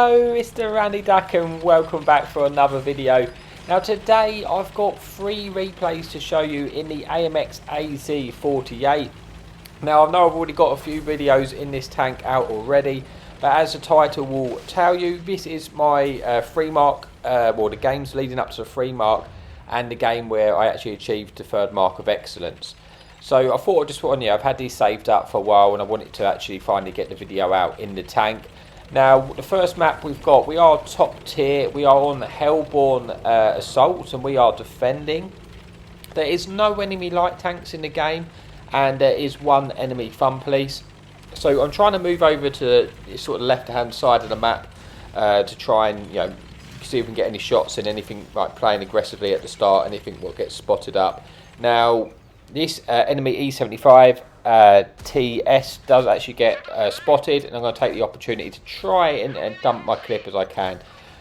Hello, it's the Randy Duck and welcome back for another video. Now today I've got 3 replays to show you in the AMX AZ48. Now I know I've already got a few videos in this tank out already, but as the title will tell you, this is my 3 mark, well the games leading up to the 3 mark and the game where I actually achieved the 3rd mark of excellence. So I thought I'd just put on here, I've had these saved up for a while and I wanted to actually finally get the video out in the tank. Now, the first map we've got, we are top tier, we are on Hellborn Assault and we are defending. There is no enemy light tanks in the game and there is 1 enemy fun police. So I'm trying to move over to the sort of left hand side of the map to try and, see if we can get any shots in, anything like playing aggressively at the start, anything will get spotted up. Now, this enemy E75 TS does actually get spotted, and I'm going to take the opportunity to try and dump my clip as I can.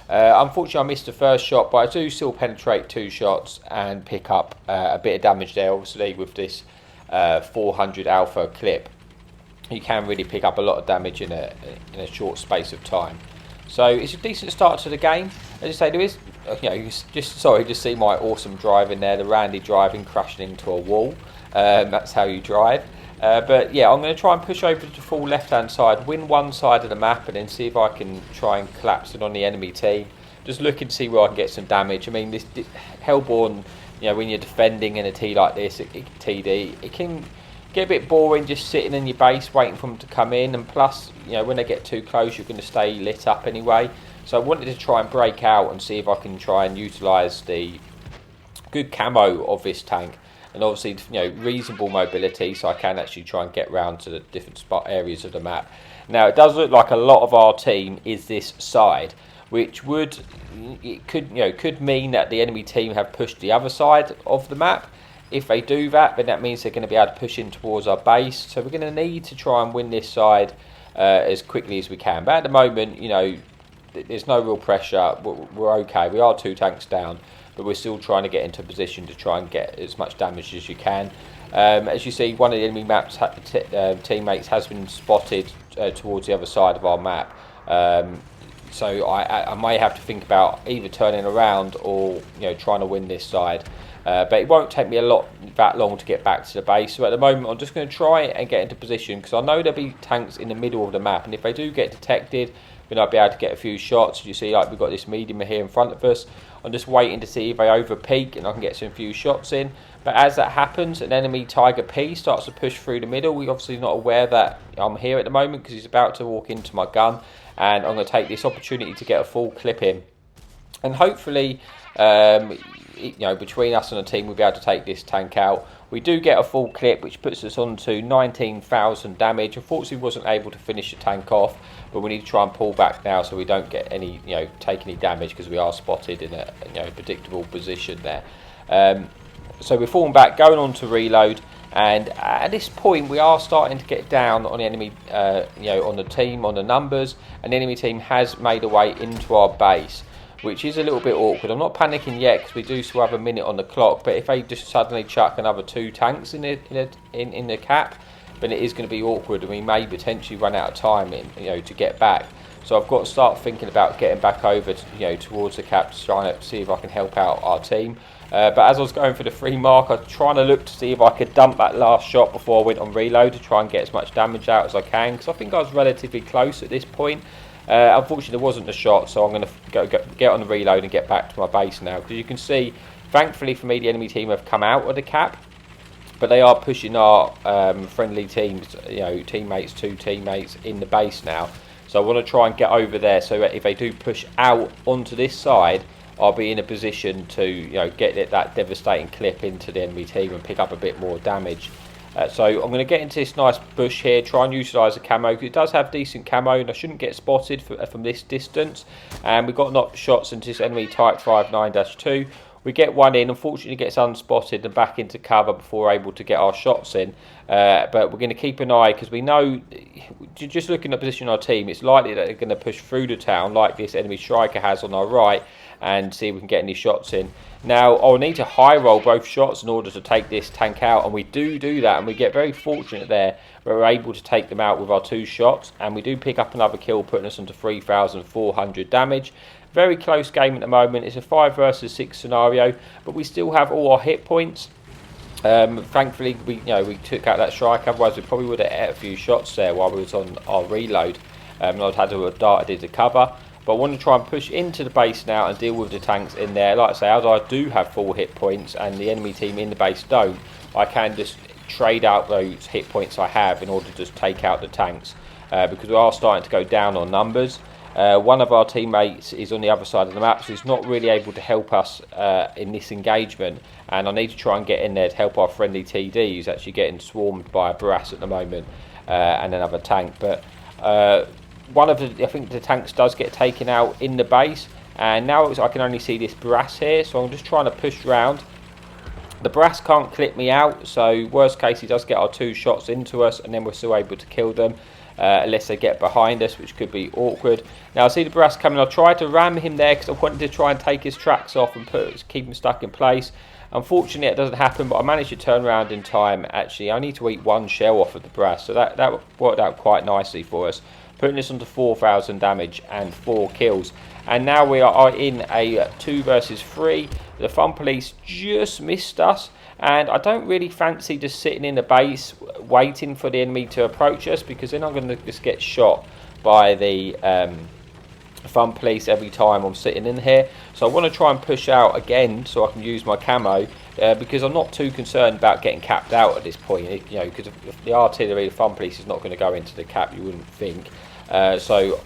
Unfortunately I missed the first shot, but I do still penetrate 2 shots and pick up a bit of damage there. Obviously with this 400 alpha clip you can really pick up a lot of damage in a short space of time. So it's a decent start to the game. As I say, there is, just see my awesome driving there, the Randy driving, crashing into a wall. That's how you drive. But yeah, I'm going to try and push over to the full left hand side, win one side of the map and then see if I can try and collapse it on the enemy team. Just looking to see where I can get some damage. I mean, this Hellborn, when you're defending in a T like this, TD, it can get a bit boring just sitting in your base waiting for them to come in, and plus, when they get too close you're going to stay lit up anyway. So I wanted to try and break out and see if I can try and utilise the good camo of this tank. And obviously, reasonable mobility, so I can actually try and get round to the different spot areas of the map. Now, it does look like a lot of our team is this side, which could mean that the enemy team have pushed the other side of the map. If they do that, then that means they're going to be able to push in towards our base. So we're going to need to try and win this side as quickly as we can. But at the moment, there's no real pressure. We're okay. We are 2 tanks down, but we're still trying to get into a position to try and get as much damage as you can. As you see, one of the enemy maps teammates has been spotted towards the other side of our map. So I may have to think about either turning around or trying to win this side. But it won't take me that long to get back to the base. So at the moment I'm just going to try and get into position, because I know there'll be tanks in the middle of the map, and if they do get detected then I'll be able to get a few shots. You see, like, we've got this medium here in front of us. I'm just waiting to see if they over peak and I can get some few shots in. But as that happens, an enemy Tiger P starts to push through the middle. We're obviously not aware that I'm here at the moment because he's about to walk into my gun, and I'm going to take this opportunity to get a full clip in. And hopefully, between us and the team, we'll be able to take this tank out. We do get a full clip, which puts us on to 19,000 damage. Unfortunately, wasn't able to finish the tank off, but we need to try and pull back now so we don't get any, take any damage, because we are spotted in a, predictable position there. So we're falling back, going on to reload, and at this point we are starting to get down on the enemy, on the team, on the numbers, and the enemy team has made a way into our base, which is a little bit awkward. I'm not panicking yet because we do still have a minute on the clock, but if they just suddenly chuck another 2 tanks in the cap, then it is going to be awkward and we may potentially run out of time to get back. So I've got to start thinking about getting back over towards the cap, trying to see if I can help out our team. But as I was going for the 3 mark, I was trying to look to see if I could dump that last shot before I went on reload to try and get as much damage out as I can, because I think I was relatively close at this point. Unfortunately there wasn't a shot, so I'm going to get on the reload and get back to my base now, because you can see, thankfully for me, the enemy team have come out of the cap, but they are pushing our friendly teams, 2 teammates in the base now. So I want to try and get over there, so if they do push out onto this side, I'll be in a position to get that devastating clip into the enemy team and pick up a bit more damage. So I'm going to get into this nice bush here, try and utilise the camo, because it does have decent camo and I shouldn't get spotted from this distance. And we've got knocked shots into this enemy Type 59-2. We get one in, unfortunately gets unspotted and back into cover before we're able to get our shots in. But we're going to keep an eye, because we know, just looking at the position of our team, it's likely that they're going to push through the town like this enemy striker has on our right, and see if we can get any shots in. Now, I'll need to high roll both shots in order to take this tank out, and we do that, and we get very fortunate there. but we're able to take them out with our 2 shots, and we do pick up another kill, putting us onto 3,400 damage. Very close game at the moment. It's a 5 versus 6 scenario, but we still have all our hit points. Thankfully, we took out that strike. Otherwise, we probably would have ate a few shots there while we was on our reload. And I'd had to have darted to cover. But I want to try and push into the base now and deal with the tanks in there. Like I say, as I do have full hit points and the enemy team in the base don't, I can just trade out those hit points I have in order to just take out the tanks. Because we are starting to go down on numbers. One of our teammates is on the other side of the map, so he's not really able to help us in this engagement, and I need to try and get in there to help our friendly TD, who's actually getting swarmed by a Brass at the moment, and another tank. But one of the, I think the tanks does get taken out in the base, and now I can only see this Brass here, so I'm just trying to push round. The Brass can't clip me out, so worst case he does get our 2 shots into us, and then we're still able to kill them. Unless they get behind us, which could be awkward. Now I see the Brass coming. I'll try to ram him there because I wanted to try and take his tracks off and keep him stuck in place. Unfortunately, it doesn't happen, but I managed to turn around in time. Actually, I need to eat 1 shell off of the Brass, so that worked out quite nicely for us, putting us onto 4,000 damage and 4 kills. And now we are in a 2 versus 3. The Fun Police just missed us. And I don't really fancy just sitting in the base waiting for the enemy to approach us, because then I'm going to just get shot by the Fun Police every time I'm sitting in here. So I want to try and push out again so I can use my camo, because I'm not too concerned about getting capped out at this point. Because if the artillery, the Fun Police is not going to go into the cap, you wouldn't think. So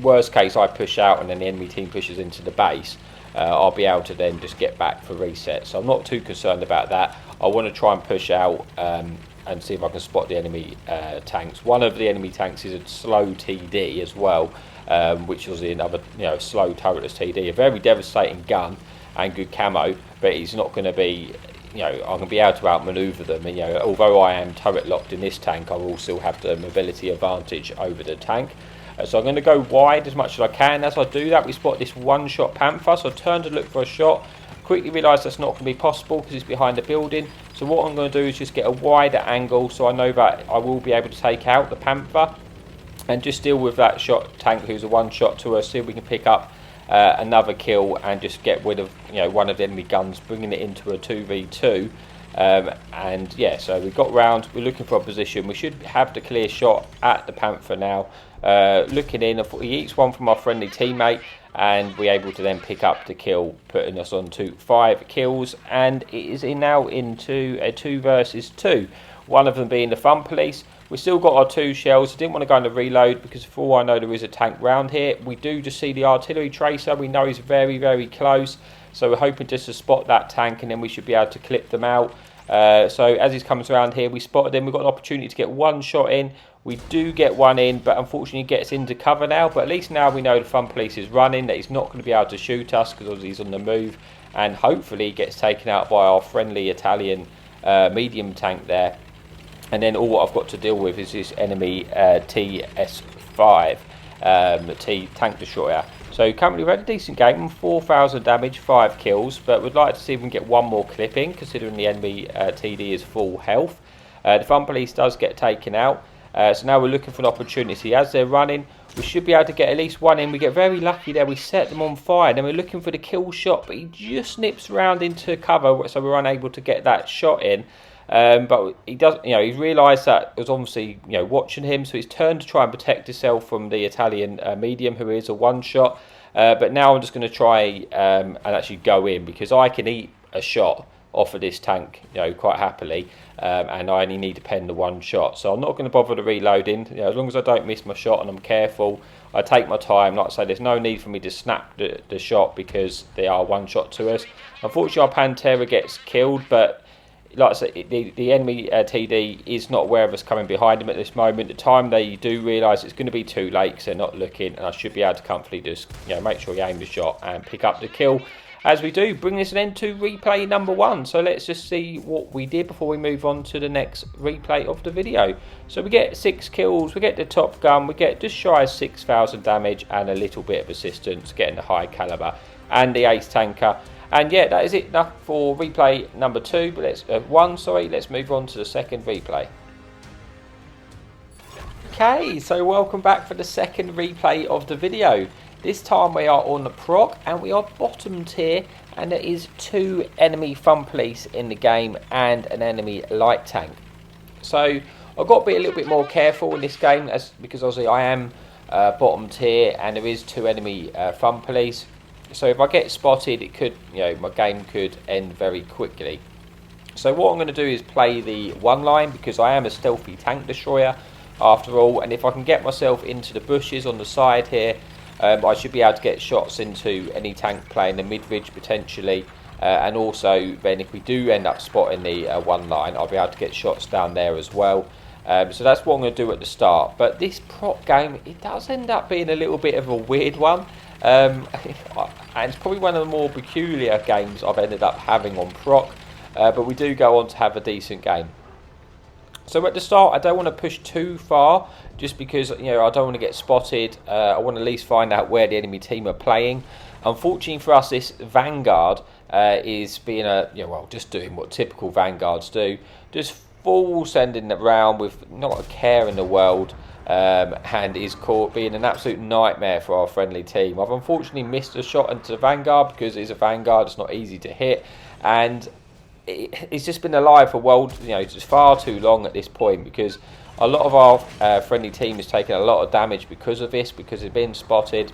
worst case, I push out and then the enemy team pushes into the base. I'll be able to then just get back for reset. So I'm not too concerned about that. I want to try and push out and see if I can spot the enemy tanks. One of the enemy tanks is a slow TD as well, which was another slow turretless TD. A very devastating gun and good camo, but he's not going to be, I'm going to be able to outmaneuver them. And, although I am turret locked in this tank, I will still have the mobility advantage over the tank. So I'm going to go wide as much as I can. As I do that, we spot this 1-shot Panther, so I turn to look for a shot. Quickly realise that's not going to be possible because it's behind the building. So what I'm going to do is just get a wider angle so I know that I will be able to take out the Panther and just deal with that shot tank who's a 1-shot to us. See if we can pick up another kill and just get rid of one of the enemy guns, bringing it into a 2v2. And yeah, so we got round, we're looking for a position. We should have the clear shot at the Panther now. Looking in, he eats one from our friendly teammate, and we're able to then pick up the kill, putting us on to 5 kills, and it is now into a 2 versus 2. One of them being the Fun Police. We still got our 2 shells. I didn't want to go into reload because for all I know there is a tank round here. We do just see the artillery tracer. We know he's very, very close. So we're hoping just to spot that tank and then we should be able to clip them out. So as he comes around here, we spotted him. We've got an opportunity to get 1 shot in. We do get 1 in, but unfortunately he gets into cover now. But at least now we know the Fun Police is running, that he's not going to be able to shoot us because he's on the move. And hopefully he gets taken out by our friendly Italian medium tank there. And then all I've got to deal with is this enemy TS5, the tank destroyer. So currently we've had a decent game, 4,000 damage, 5 kills, but we'd like to see if we can get 1 more clip in, considering the enemy TD is full health. The Fun Police does get taken out, so now we're looking for an opportunity. As they're running, we should be able to get at least 1 in. We get very lucky there, we set them on fire, then we're looking for the kill shot, but he just nips around into cover, so we're unable to get that shot in. But he does, he's realised that it was obviously, watching him, so he's turned to try and protect himself from the Italian medium, who is a 1-shot. But now I'm just going to try and actually go in, because I can eat a shot off of this tank, quite happily, and I only need to pen the 1 shot. So I'm not going to bother to reloading. As long as I don't miss my shot and I'm careful, I take my time. Like I say, there's no need for me to snap the shot because they are 1-shot to us. Unfortunately, our Pantera gets killed, but like I said, the enemy TD is not aware of us coming behind him at this moment. The time they do realise it's going to be too late because they're not looking, and I should be able to comfortably just make sure you aim the shot and pick up the kill. As we do, bring this an end to replay number 1. So let's just see what we did before we move on to the next replay of the video. So we get 6 kills, we get the top gun, we get just shy of 6,000 damage and a little bit of assistance, getting the high caliber and the ace tanker. And yeah, that is it enough for replay number 2. But let's move on to the second replay. Okay, so welcome back for the second replay of the video. This time we are on the Prok and we are bottom tier, and there is 2 enemy fun police in the game and an enemy light tank. So I've got to be a little bit more careful in this game because obviously I am bottom tier and there is 2 enemy fun police. So if I get spotted, it could, my game could end very quickly. So what I'm going to do is play the one line because I am a stealthy tank destroyer after all, and if I can get myself into the bushes on the side here, I should be able to get shots into any tank playing the mid-ridge potentially, and also then if we do end up spotting the one line, I'll be able to get shots down there as well. So that's what I'm going to do at the start. But this Prok game, it does end up being a little bit of a weird one, and it's probably one of the more peculiar games I've ended up having on Prok, but we do go on to have a decent game. So at the start, I don't want to push too far, just because I don't want to get spotted. I want to at least find out where the enemy team are playing. Unfortunately for us, this Vanguard is being just doing what typical Vanguards do, just full sending it round with not a care in the world, and is caught being an absolute nightmare for our friendly team. I've unfortunately missed a shot into the Vanguard because it's a Vanguard. It's not easy to hit, and it's just been alive for just far too long at this point, because a lot of our friendly team is taking a lot of damage because of this, because it's been spotted.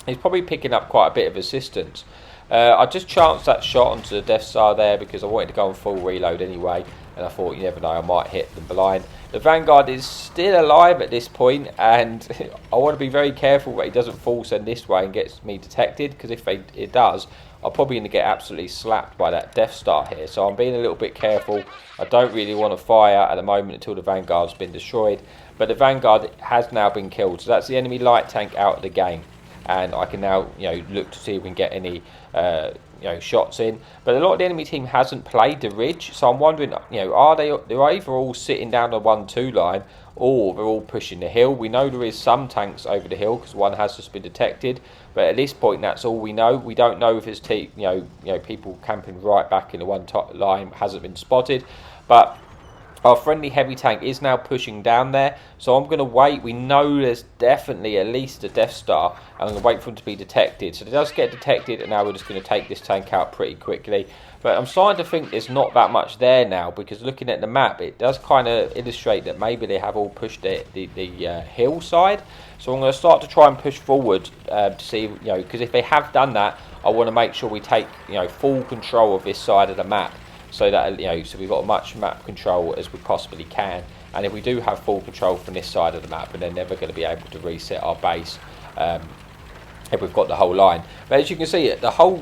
He's probably picking up quite a bit of assistance. I just chanced that shot onto the Death Star there because I wanted to go on full reload anyway, and I thought, you never know, I might hit them blind. The Vanguard is still alive at this point, and I want to be very careful that he doesn't full send this way and gets me detected, because if it does, I'm probably going to get absolutely slapped by that Death Star here. So I'm being a little bit careful. I don't really want to fire at the moment until the Vanguard's been destroyed. But the Vanguard has now been killed. So that's the enemy light tank out of the game. And I can now look to see if we can get any shots in. But a lot of the enemy team hasn't played the ridge. So I'm wondering, they're either all sitting down the 1-2 line, or they're all pushing the hill. We know there is some tanks over the hill because one has just been detected, but at this point that's all we know. We don't know if it's people camping right back in the one top line hasn't been spotted, but our friendly heavy tank is now pushing down there, so I'm going to wait. We know there's definitely at least a Death Star, and I'm going to wait for him to be detected. So it does get detected, and now we're just going to take this tank out pretty quickly. But I'm starting to think there's not that much there now, because looking at the map, it does kind of illustrate that maybe they have all pushed the hillside. So I'm going to start to try and push forward to see, because if they have done that, I want to make sure we take full control of this side of the map, so that so we've got as much map control as we possibly can. And if we do have full control from this side of the map, and they're never going to be able to reset our base if we've got the whole line. But as you can see, the whole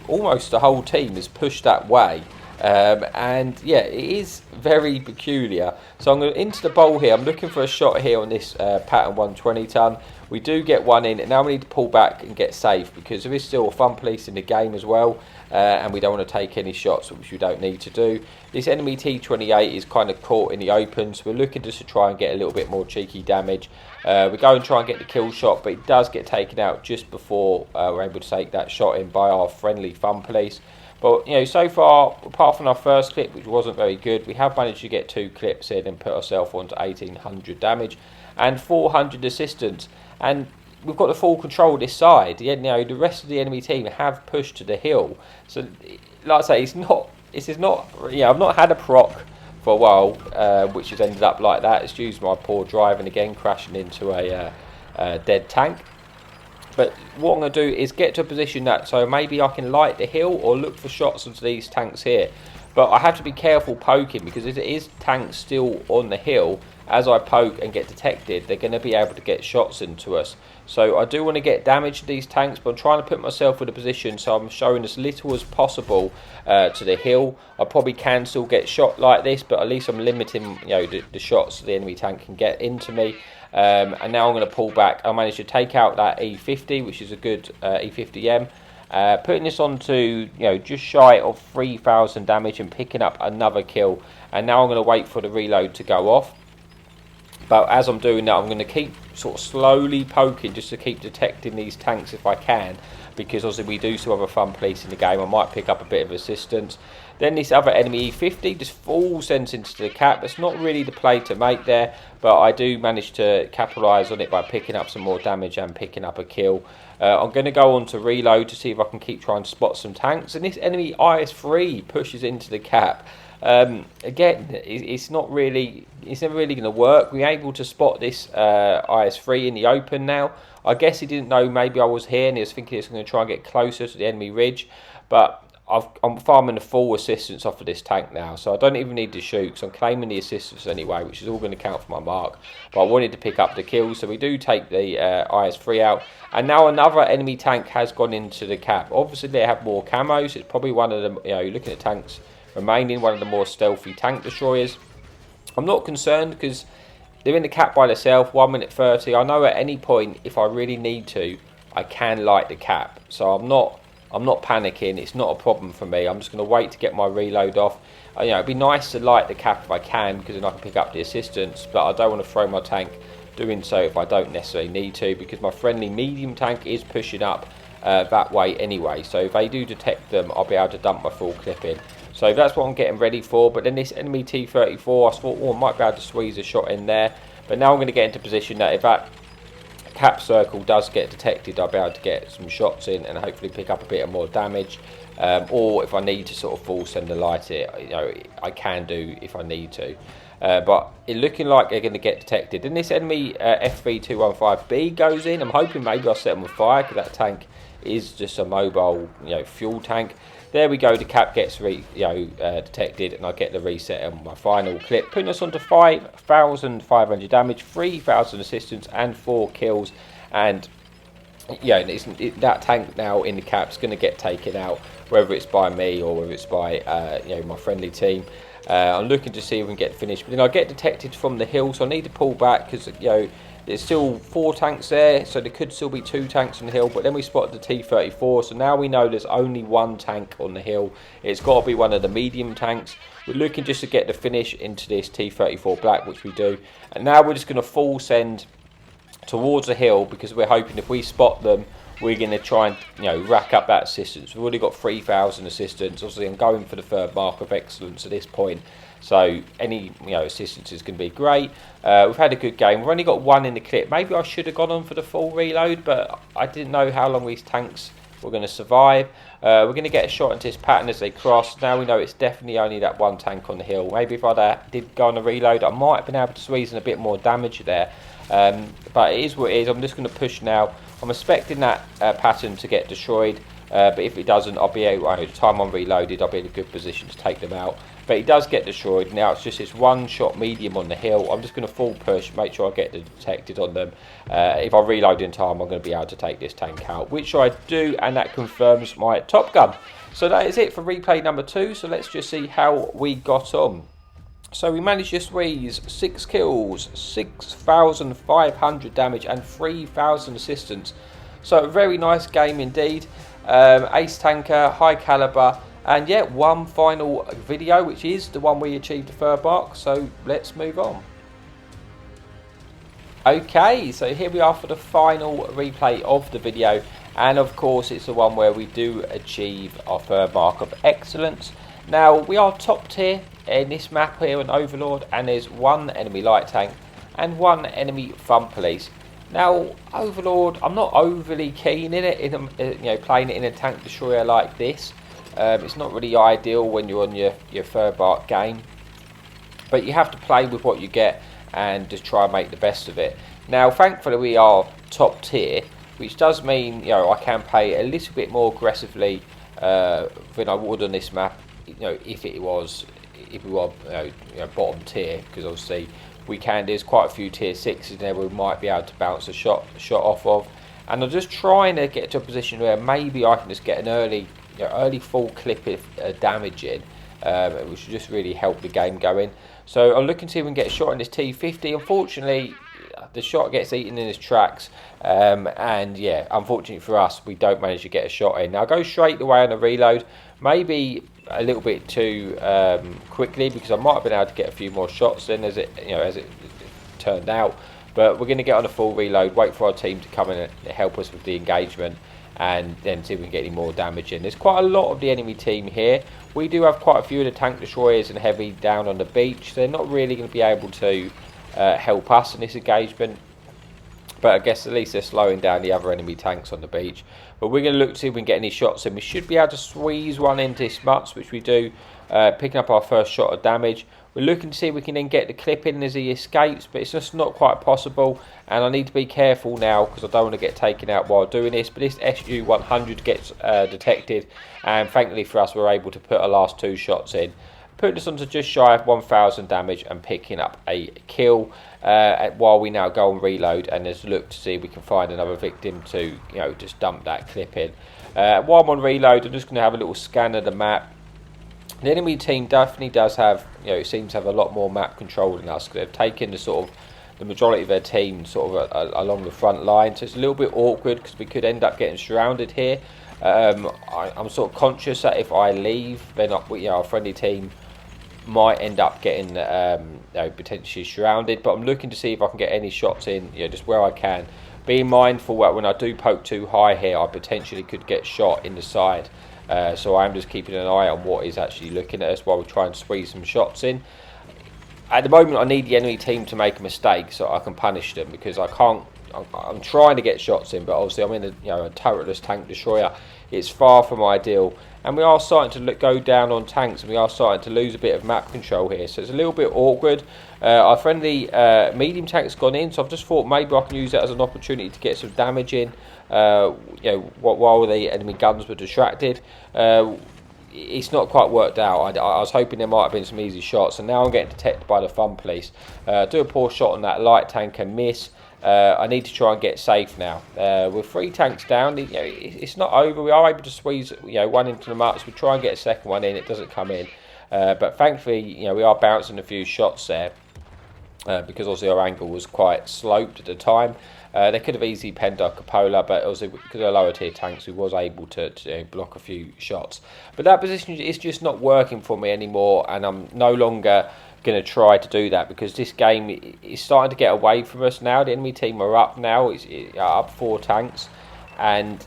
almost the whole team is pushed that way, and yeah, it is very peculiar. So I'm going into the bowl here. I'm looking for a shot here on this pattern 120 ton. We do get one in, and now we need to pull back and get safe, because there is still a fun police in the game as well, and we don't want to take any shots, which we don't need to do. This enemy T28 is kind of caught in the open, so we're looking just to try and get a little bit more cheeky damage. We go and try and get the kill shot, but it does get taken out just before we're able to take that shot in by our friendly fun police. But so far, apart from our first clip, which wasn't very good, we have managed to get 2 clips in and put ourselves onto 1800 damage and 400 assistance. And we've got the full control of this side. The rest of the enemy team have pushed to the hill. So, like I say, I've not had a Prok for a while, which has ended up like that. It's used my poor driving again, crashing into a dead tank. But what I'm going to do is get to a position so maybe I can light the hill or look for shots into these tanks here. But I have to be careful poking, because if it is tanks still on the hill, as I poke and get detected, they're going to be able to get shots into us. So I do want to get damage to these tanks, but I'm trying to put myself in a position so I'm showing as little as possible to the hill. I probably can still get shot like this, but at least I'm limiting the shots the enemy tank can get into me. And now I'm going to pull back. I managed to take out that E50, which is a good E50M. Putting this on to just shy of 3,000 damage and picking up another kill. And now I'm going to wait for the reload to go off. But as I'm doing that, I'm going to keep sort of slowly poking just to keep detecting these tanks if I can, because obviously we do still have a fun police in the game. I might pick up a bit of assistance. Then this other enemy E50 just full sends into the cap. It's not really the play to make there, but I do manage to capitalise on it by picking up some more damage and picking up a kill. I'm going to go on to reload to see if I can keep trying to spot some tanks. And this enemy IS-3 pushes into the cap. Again, it's never really going to work. We're able to spot this IS-3 in the open now. I guess he didn't know maybe I was here and he was thinking he was going to try and get closer to the enemy ridge. But I'm farming the full assistance off of this tank now, so I don't even need to shoot because I'm claiming the assistance anyway, which is all going to count for my mark. But I wanted to pick up the kills, so we do take the IS-3 out. And now another enemy tank has gone into the cap. Obviously they have more camos. It's probably one of them, you're looking at tanks remaining, one of the more stealthy tank destroyers. I'm not concerned because they're in the cap by themselves, 1 minute 30. I know at any point, if I really need to, I can light the cap. So I'm not panicking. It's not a problem for me. I'm just going to wait to get my reload off. It'd be nice to light the cap if I can, because then I can pick up the assistance, but I don't want to throw my tank doing so if I don't necessarily need to, because my friendly medium tank is pushing up that way anyway. So if they do detect them, I'll be able to dump my full clip in. So that's what I'm getting ready for. But then this enemy T-34, I thought, I might be able to squeeze a shot in there. But now I'm going to get into position that if that cap circle does get detected, I'll be able to get some shots in and hopefully pick up a bit of more damage. Or if I need to sort of full send a light it, I can do if I need to. But it's looking like they're going to get detected. And this enemy FV215B goes in. I'm hoping maybe I'll set them on fire, because that tank is just a mobile, fuel tank. There we go. The cap gets detected, and I get the reset on my final clip, putting us on to 5,500 damage, 3,000 assistance, and 4 kills. And that tank now in the cap is going to get taken out, whether it's by me or whether it's by my friendly team. I'm looking to see if we can get finished, but then I get detected from the hill, so I need to pull back because there's still 4 tanks there, so there could still be 2 tanks on the hill. But then we spotted the T-34, so now we know there's only 1 tank on the hill. It's got to be one of the medium tanks. We're looking just to get the finish into this T-34 black, which we do. And now we're just going to full send towards the hill, because we're hoping if we spot them, we're going to try and rack up that assistance. We've already got 3,000 assistance. Obviously I'm going for the 3rd mark of excellence at this point, so any assistance is going to be great. We've had a good game. We've only got 1 in the clip. Maybe I should have gone on for the full reload, but I didn't know how long these tanks were going to survive. We're going to get a shot into this pattern as they cross. Now we know it's definitely only that 1 tank on the hill. Maybe if I did go on a reload, I might have been able to squeeze in a bit more damage there. But it is what it is. I'm just going to push now. I'm expecting that pattern to get destroyed, but if it doesn't, I'll be able, by the time I'm reloaded, I'll be in a good position to take them out. But it does get destroyed. Now it's just this 1-shot medium on the hill. I'm just going to full push, make sure I get detected on them. If I reload in time, I'm going to be able to take this tank out, which I do, and that confirms my Top Gun. So that is it for replay number 2. So let's just see how we got on. So we managed to squeeze 6 kills, 6,500 damage and 3,000 assistance. So a very nice game indeed. Ace tanker, high caliber, and yeah, 1 final video, which is the one we achieved the 3rd mark. So let's move on. Okay, so here we are for the final replay of the video, and of course it's the one where we do achieve our 3rd mark of excellence. Now we are top tier in this map here on Overlord, and there's 1 enemy light tank and 1 enemy fun police. Now Overlord, I'm not overly keen in it, playing it in a tank destroyer like this. It's not really ideal when you're on your 3rd mark game, but you have to play with what you get and just try and make the best of it. Now thankfully we are top tier, which does mean I can play a little bit more aggressively than I would on this map. If we were bottom tier, because obviously there's quite a few tier 6s there we might be able to bounce a shot off of, and I'm just trying to get to a position where maybe I can just get an early full clip of damage in, which will just really help the game going. So I'm looking to see if we can get a shot in this T50. Unfortunately, the shot gets eaten in his tracks, and yeah, unfortunately for us, we don't manage to get a shot in. Now I go straight away on a reload, maybe a little bit too quickly, because I might have been able to get a few more shots in as it turned out. But we're going to get on a full reload, wait for our team to come in and help us with the engagement, and then see if we can get any more damage in. There's quite a lot of the enemy team here. We do have quite a few of the tank destroyers and heavy down on the beach. They're not really going to be able to help us in this engagement, but I guess at least they're slowing down the other enemy tanks on the beach. But we're going to look to see if we can get any shots in. We should be able to squeeze one into this mutts, which we do, picking up our first shot of damage. We're looking to see if we can then get the clip in as he escapes, but it's just not quite possible, and I need to be careful now because I don't want to get taken out while doing this. But this SU-100 gets detected, and thankfully for us, we're able to put our last 2 shots in, putting us on to just shy of 1,000 damage and picking up a kill, while we now go and reload and just look to see if we can find another victim to, you know, just dump that clip in. While I'm on reload, I'm just going to have a little scan of the map. The enemy team definitely does have, you know, it seems to have a lot more map control than us, because they've taken the sort of the majority of their team sort of along the front line, so it's a little bit awkward because we could end up getting surrounded here. I'm sort of conscious that if I leave, then you know, our friendly team might end up getting you know, potentially surrounded. But I'm looking to see if I can get any shots in, you know, just where I can. Being mindful that when I do poke too high here, I potentially could get shot in the side. So I'm just keeping an eye on what is actually looking at us while we try and squeeze some shots in. At the moment, I need the enemy team to make a mistake so I can punish them, because I can't. I'm trying to get shots in, but obviously I'm in a turretless tank destroyer. It's far from ideal, and we are starting to go down on tanks, and we are starting to lose a bit of map control here. So it's a little bit awkward. Our friendly medium tank's gone in, so I've just thought maybe I can use that as an opportunity to get some damage in. You know, while the enemy guns were distracted. It's not quite worked out. I was hoping there might have been some easy shots, and now I'm getting detected by the fun police. Do a poor shot on that light tank and miss. I need to try and get safe now. With 3 tanks down, you know, it's not over. We are able to squeeze, you know, one into the mutts. We try and get a second one in. It doesn't come in, but thankfully, you know, we are bouncing a few shots there, because obviously our angle was quite sloped at the time. They could have easily penned our cupola, but also because they're lower tier tanks, we was able to block a few shots. But that position is just not working for me anymore, and I'm no longer going to try to do that, because this game is starting to get away from us now. The enemy team are up now. It's up 4 tanks, and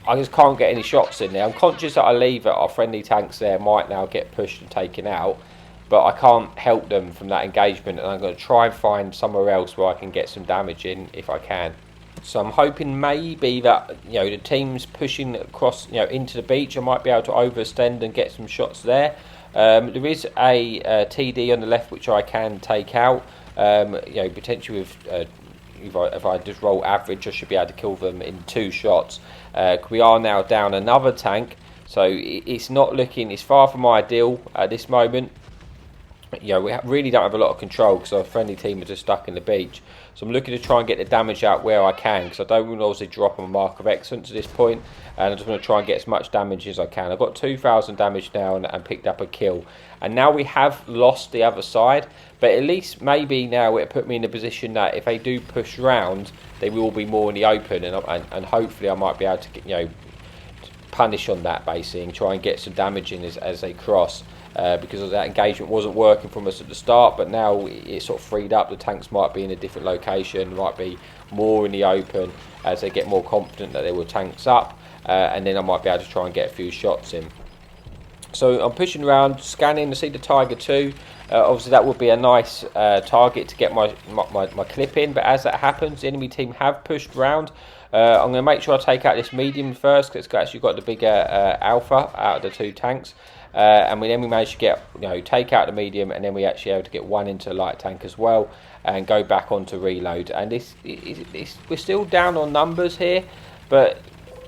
I just can't get any shots in there. I'm conscious that I leave it, our friendly tanks there might now get pushed and taken out, but I can't help them from that engagement, and I'm going to try and find somewhere else where I can get some damage in if I can. So I'm hoping maybe that, you know, the team's pushing across, you know, into the beach. I might be able to overextend and get some shots there. There is a TD on the left which I can take out. You know, potentially with if I just roll average, I should be able to kill them in 2 shots. We are now down another tank, so it's not looking. It's far from ideal at this moment. You know, we really don't have a lot of control because our friendly team are just stuck in the beach. So I'm looking to try and get the damage out where I can, because I don't want to obviously drop on a mark of excellence at this point, and I just want to try and get as much damage as I can. I've got 2,000 damage now and picked up a kill. And now we have lost the other side, but at least maybe now it put me in a position that if they do push round, they will be more in the open, and hopefully I might be able to get, you know, punish on that basically and try and get some damage in as they cross. Because that engagement wasn't working from us at the start, but now it's sort of freed up. The tanks might be in a different location, might be more in the open as they get more confident that there were tanks up, and then I might be able to try and get a few shots in. So I'm pushing around, scanning to see the Tiger 2. Obviously that would be a nice target to get my clip in, but as that happens, the enemy team have pushed round. I'm going to make sure I take out this medium first, because it's actually got the bigger alpha out of the 2 tanks. And then we managed to get, you know, take out the medium, and then we actually able to get one into the light tank as well, and go back onto reload. And we're still down on numbers here, but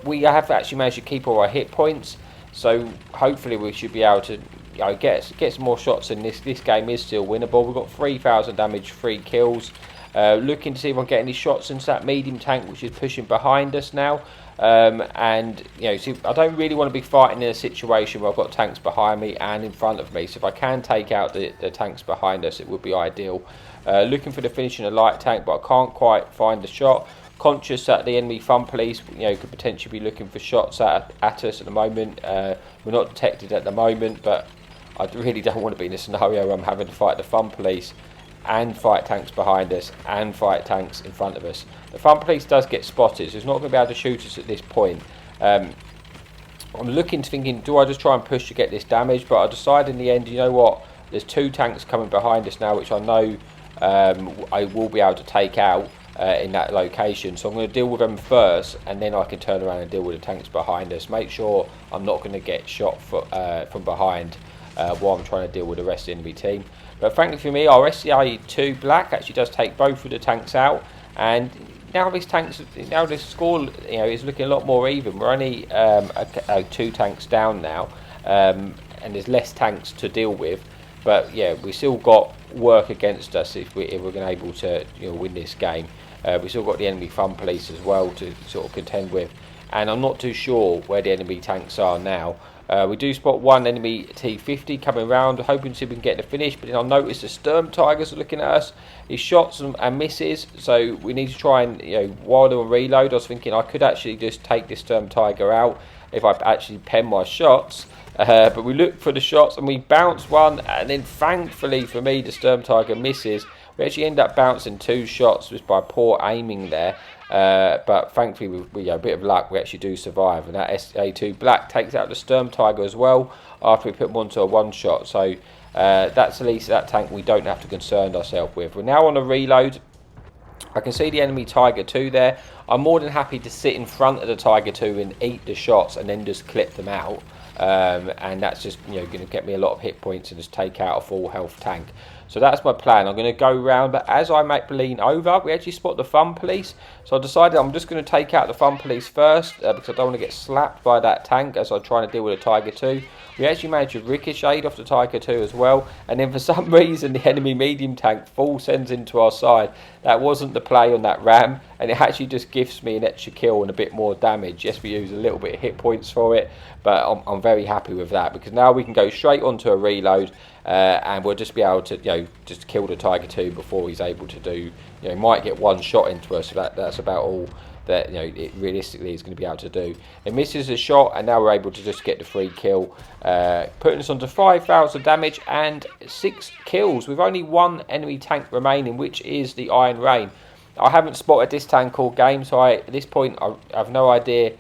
we have actually managed to keep all our hit points. So hopefully we should be able to, you know, get some more shots in this. This game is still winnable. We've got 3,000 damage, 3 kills. Looking to see if I can get any shots into that medium tank, which is pushing behind us now. And you know, see, I don't really want to be fighting in a situation where I've got tanks behind me and in front of me. So if I can take out the tanks behind us, it would be ideal. Looking for the finish in a light tank, but I can't quite find the shot. Conscious that the enemy fun police, you know, could potentially be looking for shots at us at the moment. We're not detected at the moment, but I really don't want to be in a scenario where I'm having to fight the fun police and fight tanks behind us and fight tanks in front of us. The front police does get spotted, so it's not going to be able to shoot us at this point. I'm looking to thinking, do I just try and push to get this damage? But I decided in the end, you know what, there's 2 tanks coming behind us now, which I know I will be able to take out in that location. So I'm going to deal with them first, and then I can turn around and deal with the tanks behind us. Make sure I'm not going to get shot from behind while I'm trying to deal with the rest of the enemy team. But thankfully for me, our SCA2 Black actually does take both of the tanks out, and now this score, you know, is looking a lot more even. We're only 2 tanks down now, and there's less tanks to deal with. But yeah, we still got work against us if we're going to be able to, you know, win this game. We still got the enemy front police as well to sort of contend with, and I'm not too sure where the enemy tanks are now. We do spot one enemy T50 coming around, hoping to see if we can get the finish, but then I noticed the Sturm Tigers are looking at us. He shots and misses, so we need to try and, you know, while they're on reload, I was thinking I could actually just take this Sturm Tiger out if I actually pen my shots. But we look for the shots and we bounce one, and then thankfully for me the Sturm Tiger misses. We actually end up bouncing 2 shots just by poor aiming there. But thankfully with a bit of luck we actually do survive, and that SA2 Black takes out the Sturm Tiger as well after we put them onto a 1-shot. So that's at least that tank we don't have to concern ourselves with. We're now on a reload. I can see the enemy Tiger 2 there. I'm more than happy to sit in front of the Tiger 2 and eat the shots and then just clip them out. And that's just, you know, going to get me a lot of hit points and just take out a full health tank. So that's my plan. I'm going to go round, but as I make the lean over, we actually spot the fun police. So I decided I'm just going to take out the fun police first because I don't want to get slapped by that tank as I'm trying to deal with a Tiger 2. We actually managed to ricochet off the Tiger 2 as well, and then for some reason the enemy medium tank full sends into our side. That wasn't the play on that ram, and it actually just gives me an extra kill and a bit more damage. Yes, we use a little bit of hit points for it, but I'm very happy with that because now we can go straight onto a reload. And we'll just be able to, you know, just kill the Tiger 2 before he's able to do, you know, might get 1 shot into us. So that's about all that, you know, it realistically is going to be able to do. It misses a shot, and now we're able to just get the free kill, putting us onto 5,000 damage and 6 kills with only 1 enemy tank remaining, which is the Iron Rain. I haven't spotted this tank all game, so at this point I have no idea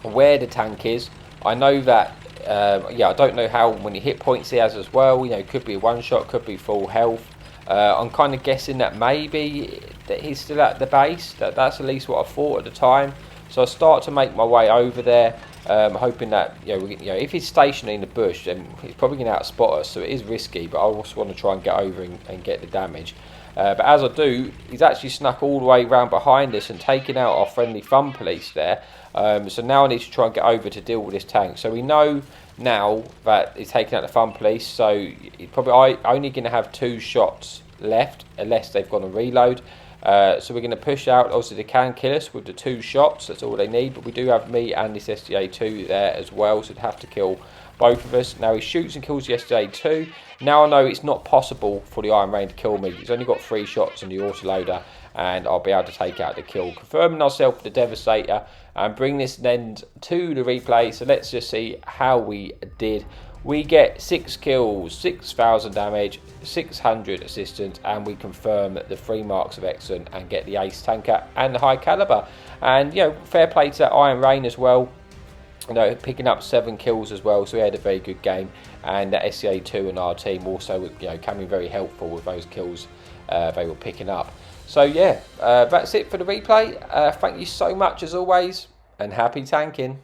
where the tank is. I know that. Yeah, I don't know how many hit points he has as well. You know, could be 1-shot, could be full health. I'm kind of guessing that maybe that he's still at the base. That's at least what I thought at the time. So I start to make my way over there, hoping that, you know, if he's stationary in the bush, then he's probably going to outspot us. So it is risky, but I also want to try and get over and get the damage. But as I do, he's actually snuck all the way around behind us and taken out our friendly fun police there. So now I need to try and get over to deal with this tank. So we know now that he's taken out the fun police, so he's probably only going to have 2 shots left unless they've gone and reload. So we're going to push out. Obviously they can kill us with the 2 shots, that's all they need, but we do have me and this SDA2 there as well, so they'd have to kill both of us. Now he shoots and kills the SDA2. Now I know it's not possible for the Iron Rain to kill me. He's only got 3 shots in the autoloader, and I'll be able to take out the kill, confirming ourselves the Devastator and bring this end to the replay. So let's just see how we did. We get 6 kills, 6,000 damage, 600 assistance, and we confirm the 3 marks of excellent and get the ace tanker and the high caliber. And, you know, fair play to that Iron Rain as well. You know, picking up 7 kills as well, so we had a very good game. And the SCA2 and our team also, you know, coming very helpful with those kills they were picking up. So yeah, that's it for the replay. Thank you so much as always, and happy tanking.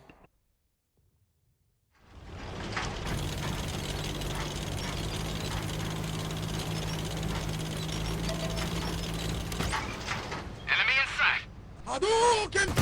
Enemy in sight. Hadouken!